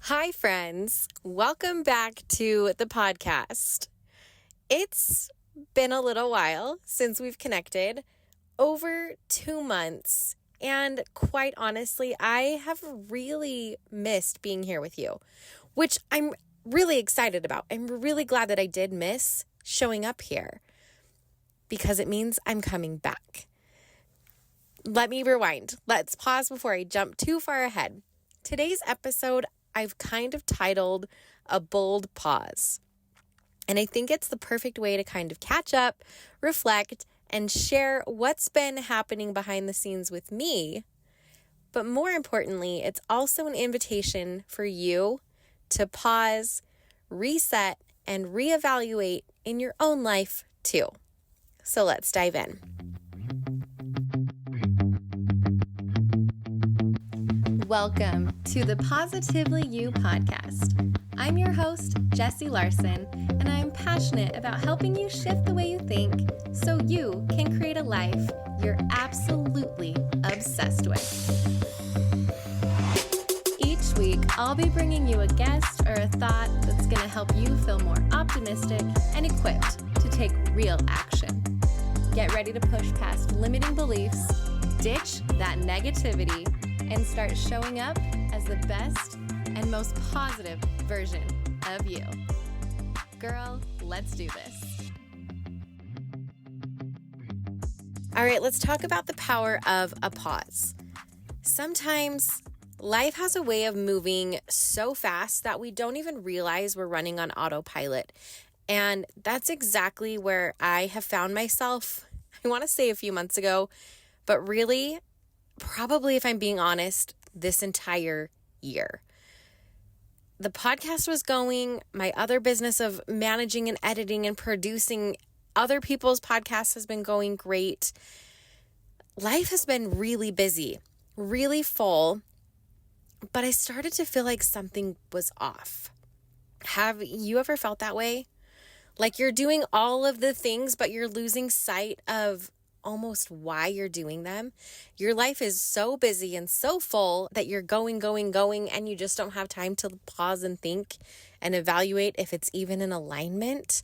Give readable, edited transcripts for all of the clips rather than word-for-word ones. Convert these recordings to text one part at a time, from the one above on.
Hi, friends. Welcome back to the podcast. It's been a little while since we've connected, over 2 months. And quite honestly, I have really missed being here with you, which I'm really excited about. I'm really glad that I did miss showing up here because it means I'm coming back. Let me rewind. Let's pause before I jump too far ahead. Today's episode, I've kind of titled A Bold Pause. And I think it's the perfect way to kind of catch up, reflect, and share what's been happening behind the scenes with me. But more importantly, it's also an invitation for you to pause, reset, and reevaluate in your own life too. So let's dive in. Welcome to the Positively You podcast. I'm your host, Jessie Larson, and I'm passionate about helping you shift the way you think so you can create a life you're absolutely obsessed with. Each week, I'll be bringing you a guest or a thought that's going to help you feel more optimistic and equipped to take real action. Get ready to push past limiting beliefs, ditch that negativity, and start showing up as the best and most positive version of you. Girl, let's do this. All right, let's talk about the power of a pause. Sometimes life has a way of moving so fast that we don't even realize we're running on autopilot. And that's exactly where I have found myself, I want to say a few months ago, but really, probably, if I'm being honest, this entire year. The podcast was going, my other business of managing and editing and producing other people's podcasts has been going great. Life has been really busy, really full, but I started to feel like something was off. Have you ever felt that way? Like you're doing all of the things, but you're losing sight of almost why you're doing them. Your life is so busy and so full that you're going, and you just don't have time to pause and think and evaluate if it's even in alignment.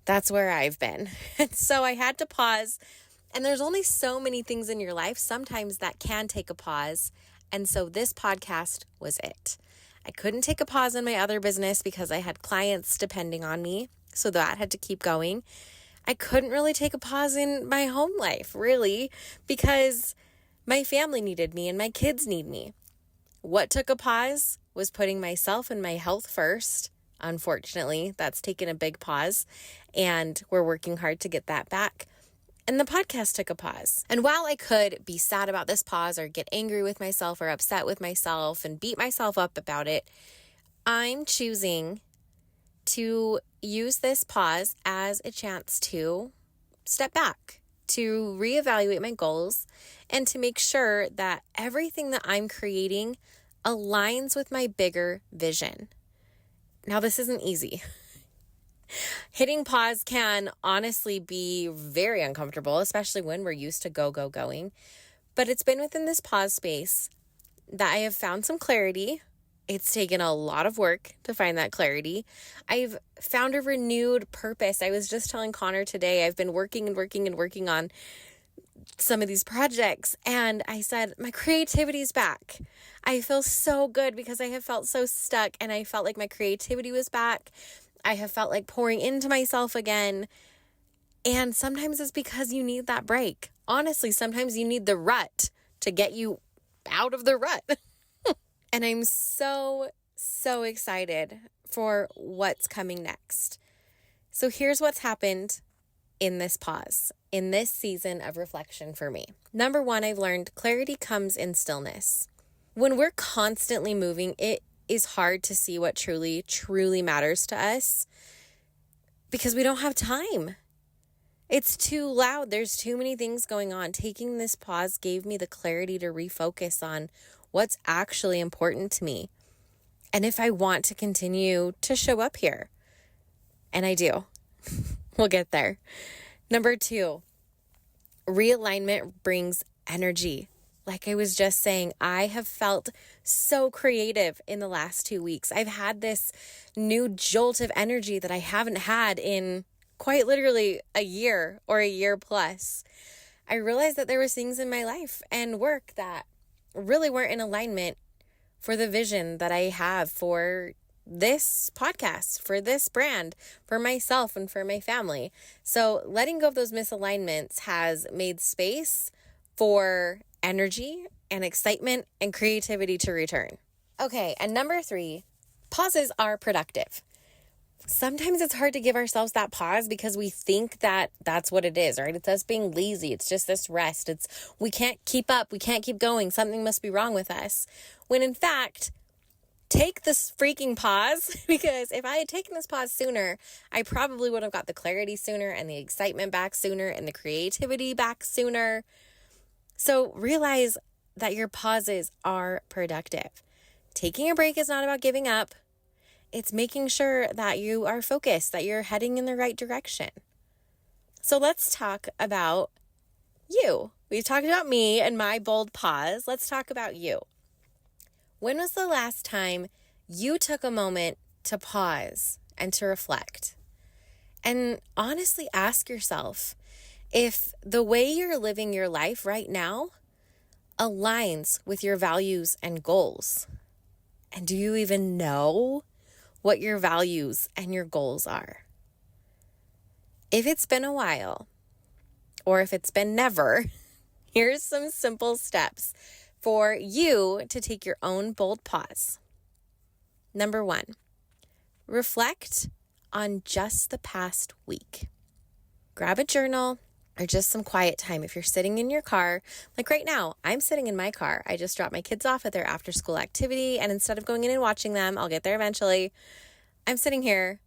That's where I've been. And so I had to pause. And there's only so many things in your life sometimes that can take a pause. And so this podcast was it. I couldn't take a pause in my other business because I had clients depending on me. So that had to keep going. I couldn't really take a pause in my home life, really, because my family needed me and my kids need me. What took a pause was putting myself and my health first. Unfortunately, that's taken a big pause, and we're working hard to get that back. And the podcast took a pause. And while I could be sad about this pause or get angry with myself or upset with myself and beat myself up about it, I'm choosing to use this pause as a chance to step back, to reevaluate my goals, and to make sure that everything that I'm creating aligns with my bigger vision. Now, this isn't easy. Hitting pause can honestly be very uncomfortable, especially when we're used to going. But it's been within this pause space that I have found some clarity. It's taken a lot of work to find that clarity. I've found a renewed purpose. I was just telling Connor today, I've been working on some of these projects. And I said, my creativity's back. I feel so good because I have felt so stuck and I felt like my creativity was back. I have felt like pouring into myself again. And sometimes it's because you need that break. Honestly, sometimes you need the rut to get you out of the rut. And I'm so excited for what's coming next. So here's what's happened in this pause, in this season of reflection for me. Number one, I've learned clarity comes in stillness. When we're constantly moving, it is hard to see what truly matters to us because we don't have time. It's too loud. There's too many things going on. Taking this pause gave me the clarity to refocus on what's actually important to me. And if I want to continue to show up here. And I do. We'll get there. Number two, realignment brings energy. Like I was just saying, I have felt so creative in the last 2 weeks. I've had this new jolt of energy that I haven't had in quite literally a year or a year plus. I realized that there was things in my life and work that really weren't in alignment for the vision that I have for this podcast, for this brand, for myself and for my family. So letting go of those misalignments has made space for energy and excitement and creativity to return. Okay, and number 3, pauses are productive. Sometimes it's hard to give ourselves that pause because we think that that's what it is, right? It's us being lazy. It's just this rest. We can't keep up. We can't keep going. Something must be wrong with us. When in fact, take this freaking pause, because if I had taken this pause sooner, I probably would have got the clarity sooner and the excitement back sooner and the creativity back sooner. So realize that your pauses are productive. Taking a break is not about giving up. It's making sure that you are focused, that you're heading in the right direction. So let's talk about you. We've talked about me and my bold pause. Let's talk about you. When was the last time you took a moment to pause and to reflect? And honestly ask yourself if the way you're living your life right now aligns with your values and goals. And do you even know what your values and your goals are? If it's been a while, or if it's been never, here's some simple steps for you to take your own bold pause. Number 1, reflect on just the past week. Grab a journal or just some quiet time. If you're sitting in your car, like right now, I'm sitting in my car. I just dropped my kids off at their after school activity, and instead of going in and watching them, I'll get there eventually. I'm sitting here.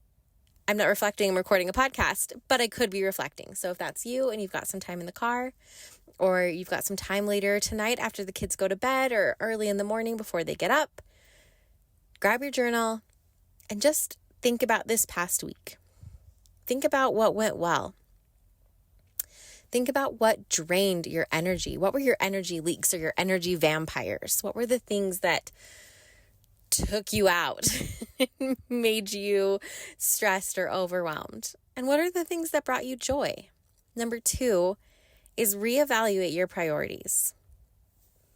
I'm not reflecting, I'm recording a podcast, but I could be reflecting. So if that's you and you've got some time in the car, or you've got some time later tonight after the kids go to bed or early in the morning before they get up, grab your journal and just think about this past week. Think about what went well. Think about what drained your energy. What were your energy leaks or your energy vampires? What were the things that took you out and made you stressed or overwhelmed? And what are the things that brought you joy? Number 2 is reevaluate your priorities.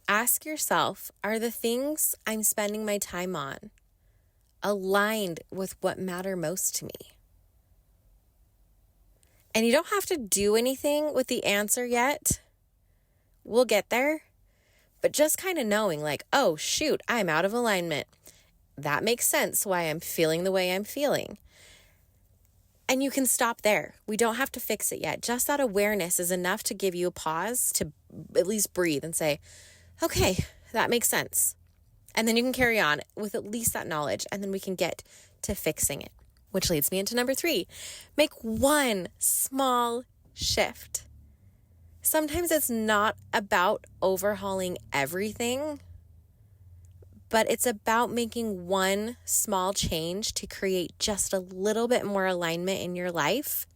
Ask yourself, are the things I'm spending my time on aligned with what matter most to me? And you don't have to do anything with the answer yet. We'll get there. But just kind of knowing like, oh, shoot, I'm out of alignment. That makes sense why I'm feeling the way I'm feeling. And you can stop there. We don't have to fix it yet. Just that awareness is enough to give you a pause to at least breathe and say, okay, that makes sense. And then you can carry on with at least that knowledge, and then we can get to fixing it. Which leads me into number 3. Make one small shift. Sometimes it's not about overhauling everything, but it's about making one small change to create just a little bit more alignment in your life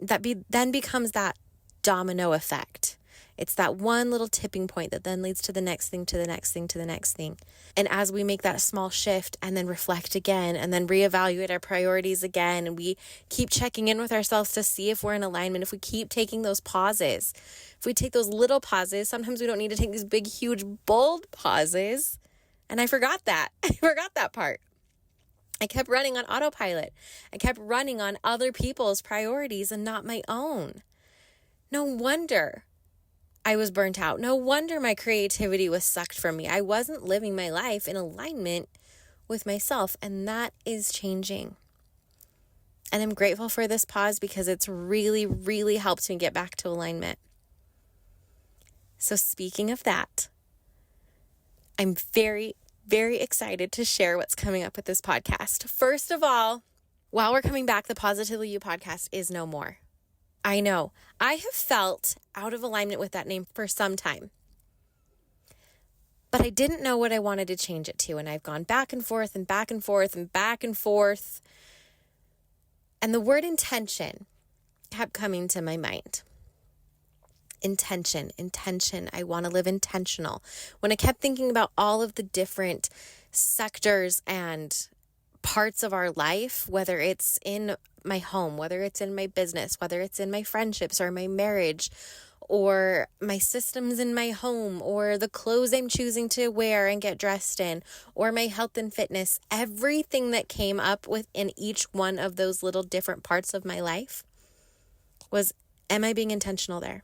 that then becomes that domino effect. It's that one little tipping point that then leads to the next thing, to the next thing, to the next thing. And as we make that small shift and then reflect again and then reevaluate our priorities again, and we keep checking in with ourselves to see if we're in alignment, if we keep taking those pauses, if we take those little pauses, sometimes we don't need to take these big, huge, bold pauses. And I forgot that. I forgot that part. I kept running on autopilot. I kept running on other people's priorities and not my own. No wonder I was burnt out. No wonder my creativity was sucked from me. I wasn't living my life in alignment with myself, and that is changing. And I'm grateful for this pause because it's really, really helped me get back to alignment. So speaking of that, I'm very, very excited to share what's coming up with this podcast. First of all, while we're coming back, the Positively You podcast is no more. I know. I have felt out of alignment with that name for some time. But I didn't know what I wanted to change it to. And I've gone back and forth and back and forth and back and forth. And the word intention kept coming to my mind. Intention. I want to live intentional. When I kept thinking about all of the different sectors and parts of our life, whether it's in my home, whether it's in my business, whether it's in my friendships or my marriage, or my systems in my home, or the clothes I'm choosing to wear and get dressed in, or my health and fitness, everything that came up within each one of those little different parts of my life was, am I being intentional there?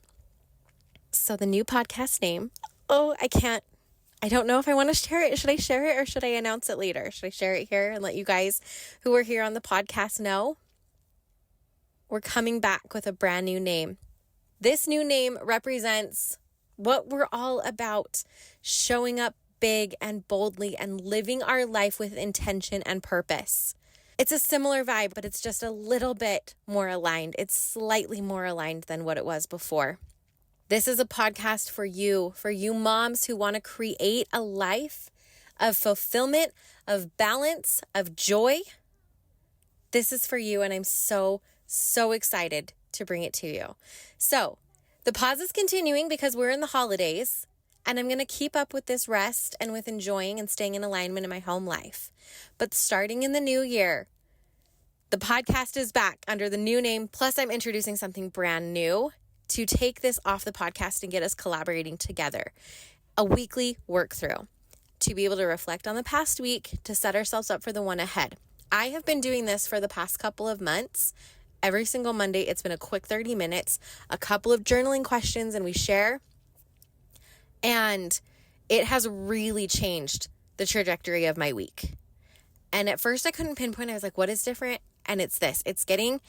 So the new podcast name, I don't know if I want to share it. Should I share it or should I announce it later? Should I share it here and let you guys who are here on the podcast know? We're coming back with a brand new name. This new name represents what we're all about, showing up big and boldly and living our life with intention and purpose. It's a similar vibe, but it's just a little bit more aligned. It's slightly more aligned than what it was before. This is a podcast for you moms who want to create a life of fulfillment, of balance, of joy. This is for you, and I'm so excited to bring it to you. So the pause is continuing because we're in the holidays, and I'm going to keep up with this rest and with enjoying and staying in alignment in my home life. But starting in the new year, the podcast is back under the new name, plus I'm introducing something brand new to take this off the podcast and get us collaborating together. A weekly work through to be able to reflect on the past week, to set ourselves up for the one ahead. I have been doing this for the past couple of months. Every single Monday, it's been a quick 30 minutes, a couple of journaling questions, and we share. And it has really changed the trajectory of my week. And at first I couldn't pinpoint. I was like, what is different? And it's this. It's getting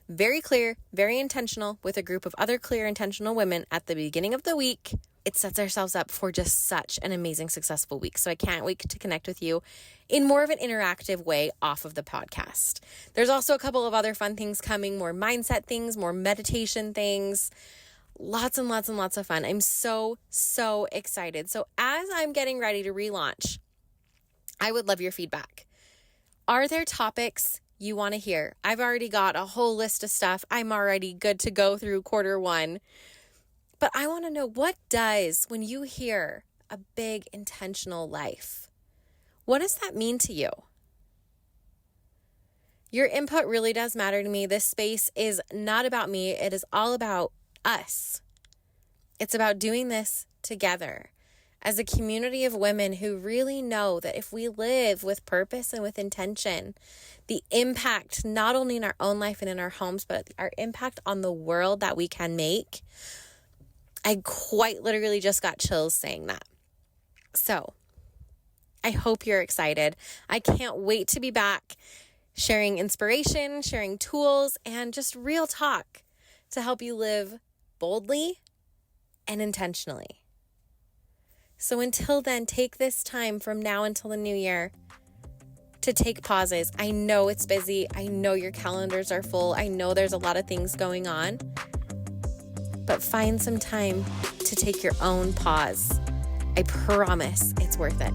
very clear, very intentional with a group of other clear, intentional women at the beginning of the week. It sets ourselves up for just such an amazing, successful week. So I can't wait to connect with you in more of an interactive way off of the podcast. There's also a couple of other fun things coming, more mindset things, more meditation things, lots and lots and lots of fun. I'm so excited. So as I'm getting ready to relaunch, I would love your feedback. Are there topics you want to hear? I've already got a whole list of stuff. I'm already good to go through quarter one. But I want to know, what does, when you hear a big intentional life, what does that mean to you? Your input really does matter to me. This space is not about me. It is all about us. It's about doing this together as a community of women who really know that if we live with purpose and with intention, the impact not only in our own life and in our homes, but our impact on the world that we can make. I quite literally just got chills saying that. So I hope you're excited. I can't wait to be back sharing inspiration, sharing tools, and just real talk to help you live boldly and intentionally. So until then, take this time from now until the new year to take pauses. I know it's busy. I know your calendars are full. I know there's a lot of things going on. But find some time to take your own pause. I promise it's worth it.